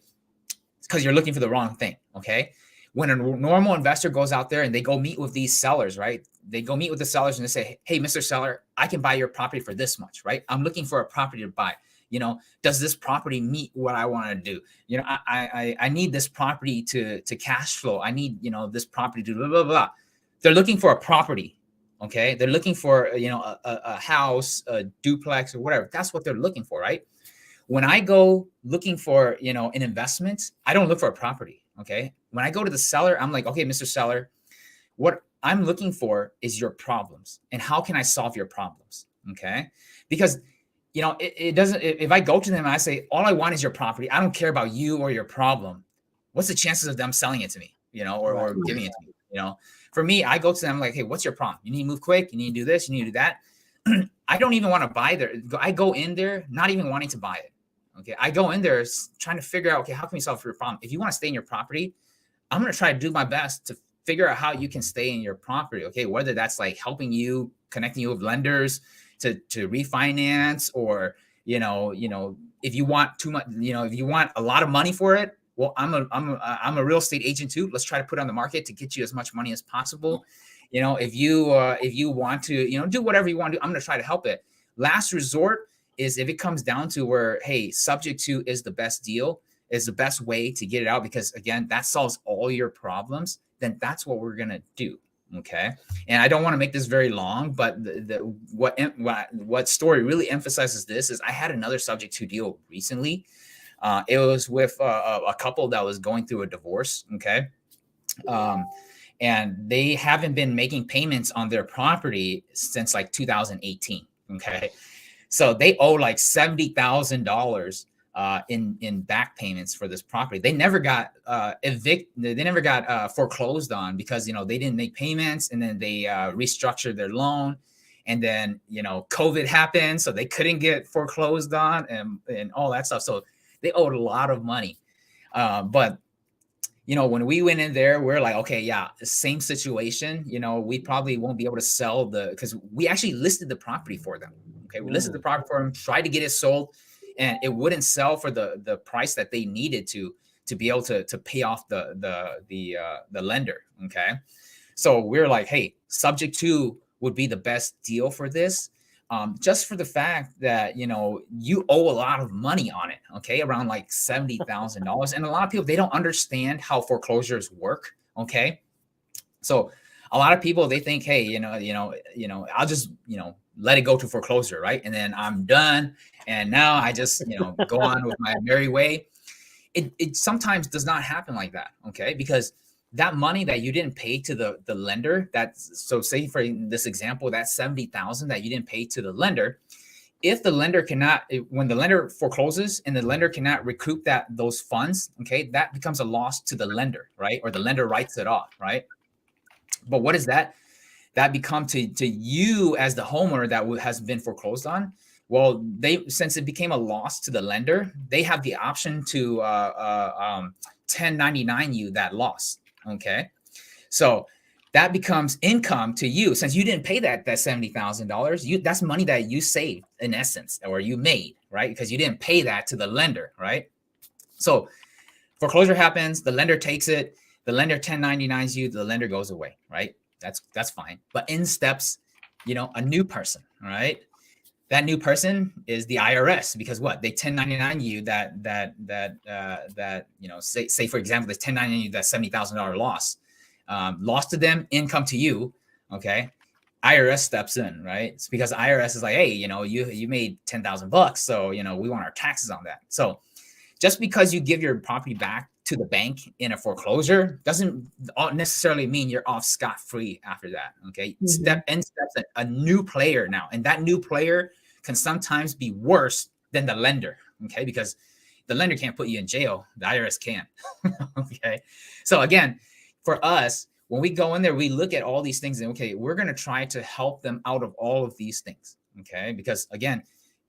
It's because you're looking for the wrong thing, okay? When a normal investor goes out there and they go meet with these sellers, right? They go meet with the sellers and they say, hey, Mr. Seller, I can buy your property for this much, right? I'm looking for a property to buy. Does this property meet what I want to do? I need this property to cash flow. I need, this property to blah, blah, blah. They're looking for a property, okay? They're looking for, a house, a duplex or whatever. That's what they're looking for, right? When I go looking for, an investment, I don't look for a property. Okay. When I go to the seller, I'm like, okay, Mr. Seller, what I'm looking for is your problems and how can I solve your problems? Okay. Because, it doesn't, if I go to them and I say, all I want is your property, I don't care about you or your problem. What's the chances of them selling it to me, or giving it to me? For me, I go to them like, hey, what's your problem? You need to move quick. You need to do this. You need to do that. I don't even want to buy there. I go in there not even wanting to buy it. Okay, I go in there trying to figure out, okay, how can we solve your problem? If you want to stay in your property, I'm going to try to do my best to figure out how you can stay in your property. Okay, whether that's like helping you, connecting you with lenders to refinance, or if you want too much, if you want a lot of money for it, well, I'm a real estate agent too. Let's try to put it on the market to get you as much money as possible. If you want to, do whatever you want to do, I'm going to try to help it. Last resort is if it comes down to where, hey, subject to is the best deal, is the best way to get it out, because again, that solves all your problems, then that's what we're going to do. Okay. And I don't want to make this very long, but what story really emphasizes this is I had another subject to deal recently. It was with a couple that was going through a divorce. Okay. And they haven't been making payments on their property since like 2018. Okay. So they owe like $70,000 in back payments for this property. They never got evicted. They never got foreclosed on because, they didn't make payments, and then they restructured their loan. And then, COVID happened, so they couldn't get foreclosed on and all that stuff. So they owed a lot of money. But when we went in there, we're like, okay, yeah, the same situation. We probably won't be able to sell because we actually listed the property for them. Okay, we listed the property for them, tried to get it sold, and it wouldn't sell for the price that they needed to be able to pay off the lender. Okay, so we're like, hey, subject to would be the best deal for this, just for the fact that you owe a lot of money on it. Okay, around like $70,000, and a lot of people, they don't understand how foreclosures work. Okay, so a lot of people, they think, hey, I'll just let it go to foreclosure, right? And then I'm done. And now I just, go on with my merry way. It sometimes does not happen like that, okay? Because that money that you didn't pay to the lender, that's, so say for this example, that 70,000 that you didn't pay to the lender, if the lender cannot, when the lender forecloses and the lender cannot recoup those funds, okay, that becomes a loss to the lender, right? Or the lender writes it off, right? But what is that? That become to you as the homeowner that has been foreclosed on? Well, since it became a loss to the lender, they have the option to 1099 you that loss. Okay, so that becomes income to you since you didn't pay that $70,000. That's money that you saved in essence, or you made, right? Because you didn't pay that to the lender, right? So foreclosure happens, the lender takes it, the lender 1099s you, the lender goes away, right? That's fine. But in steps, a new person, right? That new person is the IRS, because what? They 1099 you that say for example, they 1099 you that $70,000 loss. Loss to them, income to you. Okay, IRS steps in, right? It's because IRS is like, hey, you made $10,000, so we want our taxes on that. So just because you give your property back to the bank in a foreclosure doesn't necessarily mean you're off scot-free after that. Okay, steps a new player now, and that new player can sometimes be worse than the lender. Okay, because the lender can't put you in jail, the IRS can. Okay, so again, for us, when we go in there, we look at all these things and okay, we're going to try to help them out of all of these things. Okay, because again,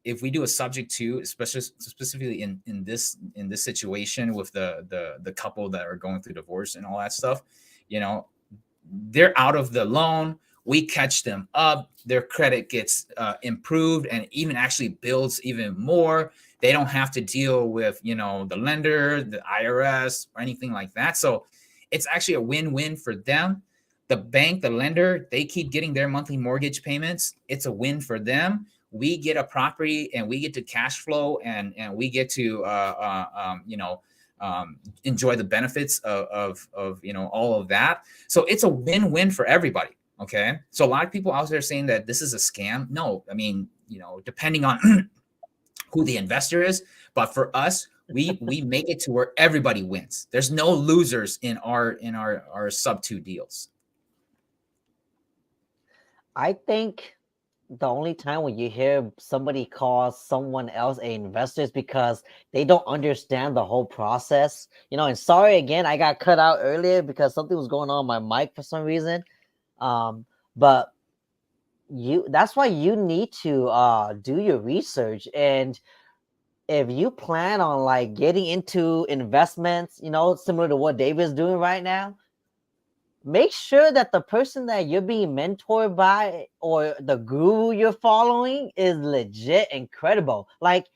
if we do a subject to, especially specifically in this situation with the couple that are going through divorce and all that stuff, they're out of the loan. We catch them up. Their credit gets improved and even actually builds even more. They don't have to deal with the lender, the IRS, or anything like that. So it's actually a win-win for them. The bank, the lender, they keep getting their monthly mortgage payments. It's a win for them. We get a property and we get to cash flow and we get to enjoy the benefits of all of that. So it's a win-win for everybody. Okay, so a lot of people out there saying that this is a scam. No, I mean, depending on who the investor is, but for us, we make it to where everybody wins. There's no losers in our sub 2 deals. I think the only time when you hear somebody call someone else an investor is because they don't understand the whole process. And sorry again, I got cut out earlier because something was going on my mic for some reason. But that's why you need to do your research. And if you plan on like getting into investments, similar to what David's doing right now, make sure that the person that you're being mentored by or the guru you're following is legit and credible. Like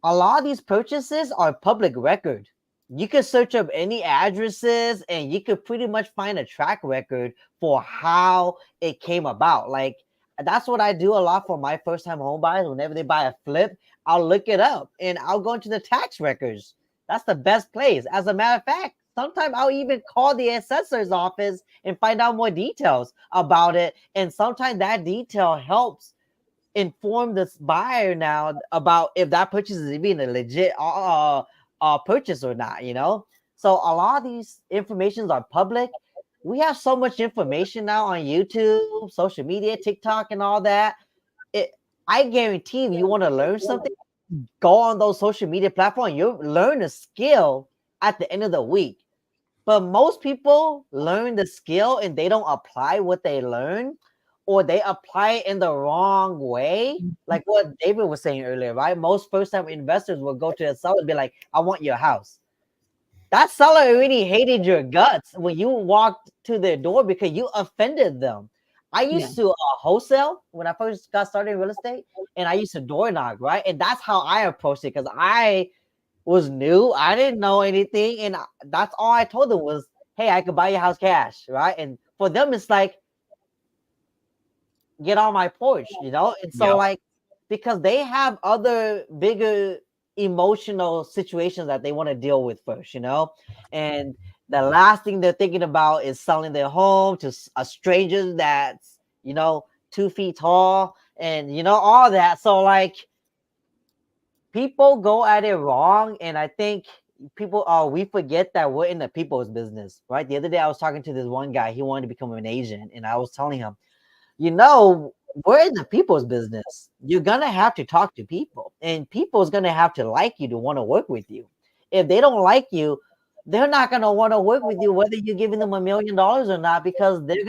a lot of these purchases are public record. You can search up any addresses and you could pretty much find a track record for how it came about. Like that's what I do a lot for my first time home buyers. Whenever they buy a flip, I'll look it up and I'll go into the tax records. That's the best place. As a matter of fact, sometimes I'll even call the assessor's office and find out more details about it. And sometimes that detail helps inform this buyer now about if that purchase is even a legit purchase or not, So a lot of these informations are public. We have so much information now on YouTube, social media, TikTok, and all that. I guarantee you want to learn something, go on those social media platforms. You'll learn a skill at the end of the week. But most people learn the skill and they don't apply what they learn, or they apply it in the wrong way. Like what David was saying earlier, right? Most first-time investors will go to a seller and be like, I want your house. That seller already hated your guts when you walked to their door because you offended them. I used to wholesale when I first got started in real estate, and I used to door knock, right? And that's how I approached it because I was new. I didn't know anything. And that's all I told them was, hey, I could buy your house cash, right? And for them, it's like, get on my porch, And so like, because they have other bigger emotional situations that they want to deal with first, And the last thing they're thinking about is selling their home to a stranger that's, 2 feet tall and, all that. So like, people go at it wrong. And I think we forget that we're in the people's business, right? The other day I was talking to this one guy. He wanted to become an agent, and I was telling him, we're in the people's business. You're gonna have to talk to people, and people's gonna have to like you to want to work with you. If they don't like you, they're not gonna want to work with you, whether you're giving them $1 million or not, because they're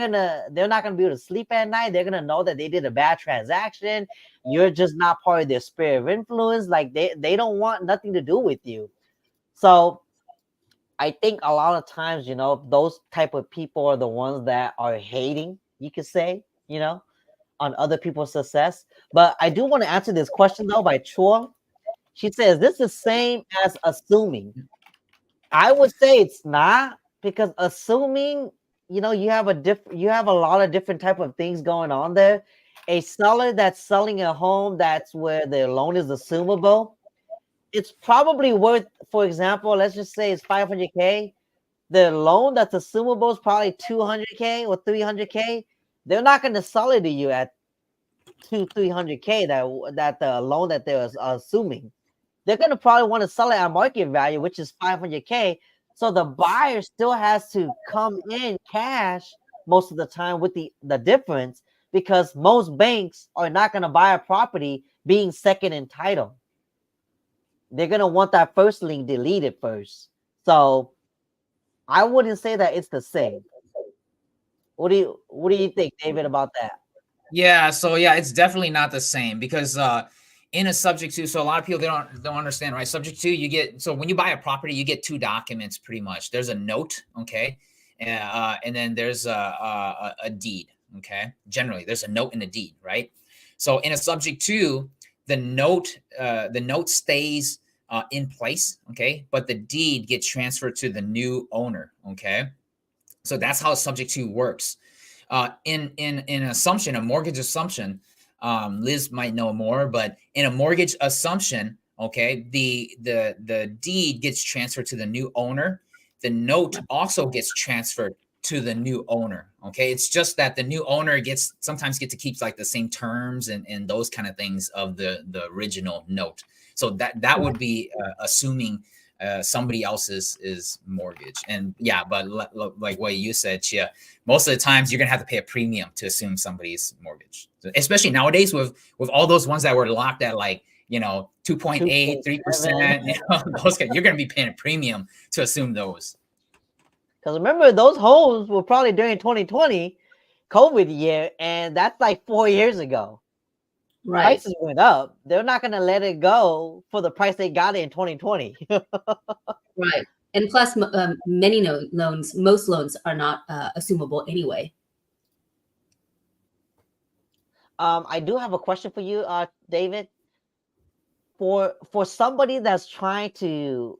not gonna be able to sleep at night. They're gonna know that they did a bad transaction. You're just not part of their sphere of influence. Like they don't want nothing to do with you. So I think a lot of times, those type of people are the ones that are hating, you could say, on other people's success. But I do want to answer this question though by Chua. She says, this is the same as assuming. I would say it's not, because assuming, you have a lot of different type of things going on there. A seller that's selling a home that's where the loan is assumable, it's probably worth, for example, let's just say it's 500K. The loan that's assumable is probably 200K or 300K. They're not going to sell it to you at 300K that the loan that they're assuming. They're going to probably want to sell it at market value, which is 500K. So the buyer still has to come in cash most of the time with the difference, because most banks are not going to buy a property being second in title. They're going to want that first lien deleted first. So I wouldn't say that it's the same. What do you think, David, about that? Yeah, so it's definitely not the same, because in a subject to, so a lot of people don't understand, right? Subject to, you get, so when you buy a property, you get two documents pretty much. There's a note, okay, and then there's a deed, okay. Generally, there's a note and a deed, right? So in a subject to, the note stays in place, okay, but the deed gets transferred to the new owner, okay. So that's how subject to works. In assumption, a mortgage assumption, Liz might know more, but in a mortgage assumption, okay, the deed gets transferred to the new owner. The note also gets transferred to the new owner. Okay, it's just that the new owner sometimes get to keep like the same terms and those kind of things of the original note. So that would be assuming somebody else's mortgage. And yeah, but like what you said, Chia, most of the times you're gonna have to pay a premium to assume somebody's mortgage, especially nowadays with all those ones that were locked at 2.8, 3%. You're gonna be paying a premium to assume those. Because remember, those homes were probably during 2020 COVID year, and that's like 4 years ago. Right. Prices went up. They're not going to let it go for the price they got it in 2020. Right. And plus, most loans are not assumable anyway. I do have a question for you, David. For somebody that's trying to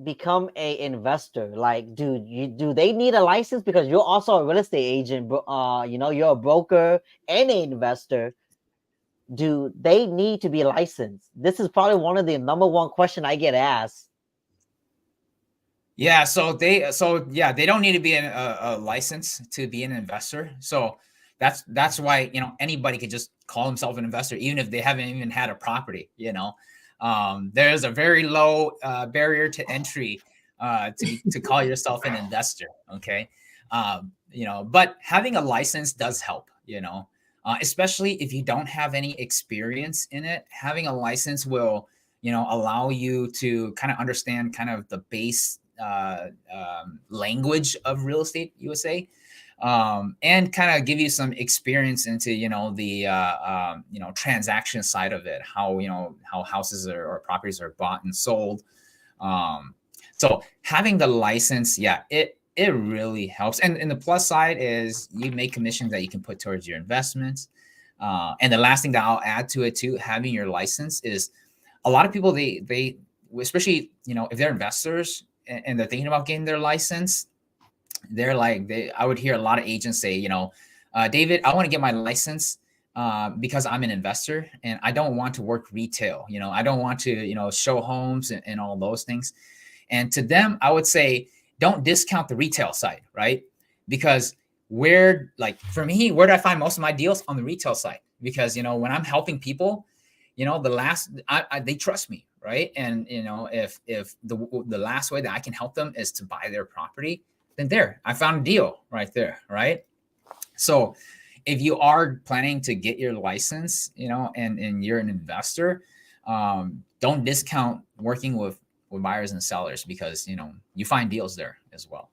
become a investor, do they need a license? Because you're also a real estate agent, you're a broker and an investor. Do they need to be licensed? This is probably one of the number one question I get asked. Yeah, so they don't need to be a license to be an investor. So that's why anybody could just call himself an investor, even if they haven't even had a property. There's a very low barrier to entry to call yourself an investor. Okay, but having a license does help. Especially if you don't have any experience in it. Having a license will allow you to kind of understand kind of the base language of real estate, you would say, and kind of give you some experience into the transaction side of it, how houses or properties are bought and sold. So having the license, it really helps. And the plus side is you make commissions that you can put towards your investments. And the last thing that I'll add to it too, having your license, is a lot of people, they especially, if they're investors and they're thinking about getting their license, I would hear a lot of agents say, David, I want to get my license because I'm an investor and I don't want to work retail. I don't want to, show homes and all those things. And to them, I would say, don't discount the retail side, right? Because for me, where do I find most of my deals? On the retail side. Because, when I'm helping people, they trust me, right? And if the last way that I can help them is to buy their property, then there, I found a deal right there, right? So if you are planning to get your license, and you're an investor, don't discount working with buyers and sellers, because you find deals there as well.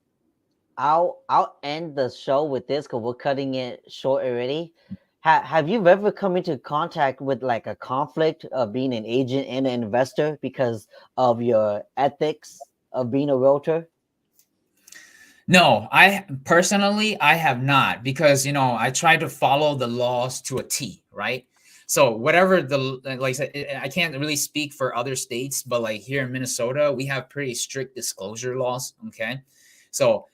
I'll end the show with this because we're cutting it short already. Have you ever come into contact with like a conflict of being an agent and an investor because of your ethics of being a realtor? No, I personally, I have not, because I try to follow the laws to a T, right? So whatever like I said, I can't really speak for other states, but like here in Minnesota, we have pretty strict disclosure laws. Okay, so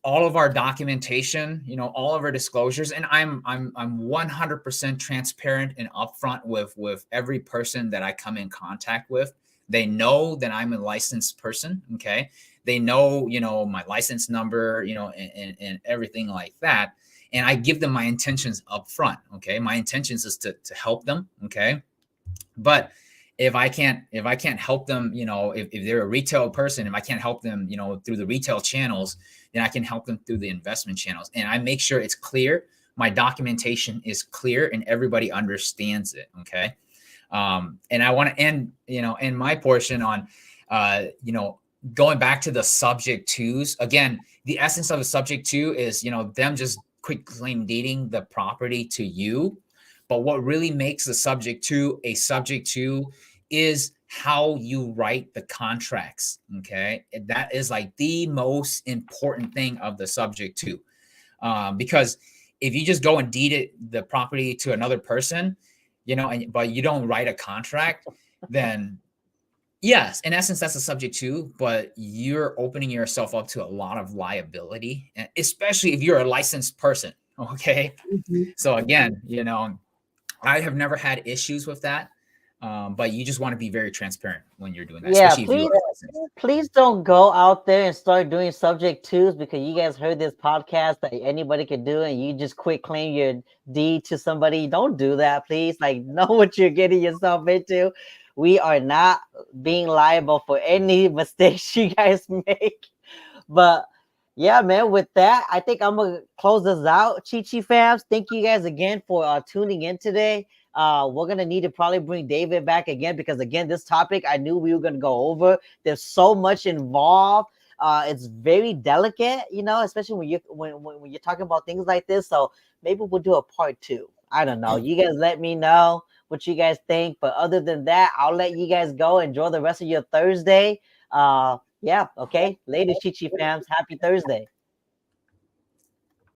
all of our documentation, all of our disclosures, and I'm 100% transparent and upfront with every person that I come in contact with. They know that I'm a licensed person. Okay, they know my license number, and everything like that. And I give them my intentions up front. Okay, my intentions is to help them. Okay, but if I can't help them, if they're a retail person, if I can't help them, through the retail channels, then I can help them through the investment channels. And I make sure it's clear. My documentation is clear and everybody understands it. Okay. And I want to end my portion on, going back to the subject twos. Again, the essence of a subject two is, them just quick claim deeding the property to you. But what really makes a subject two is how you write the contracts. Okay. And that is like the most important thing of the subject two. Because if you just go and deed the property to another person, but you don't write a contract, then yes, in essence, that's a subject two, but you're opening yourself up to a lot of liability, especially if you're a licensed person. Okay. Mhm. So again, I have never had issues with that. But you just want to be very transparent when you're doing that. Yeah, Especially if you're licensed. please don't go out there and start doing subject twos because you guys heard this podcast that anybody could do and you just quit claim your deed to somebody. Don't do that, please. Like, know what you're getting yourself into. We are not being liable for any mistakes you guys make. But yeah, man, with that, I think I'm gonna close this out. Chi fams, thank you guys again for tuning in today. We're gonna need to probably bring David back again because again, this topic I knew we were gonna go over. There's so much involved. It's very delicate, especially when you're talking about things like this. So maybe we'll do a part 2. I don't know. You guys let me know what you guys think. But other than that, I'll let you guys go. Enjoy the rest of your Thursday. Yeah, okay. Later, Chi fams. Happy Thursday.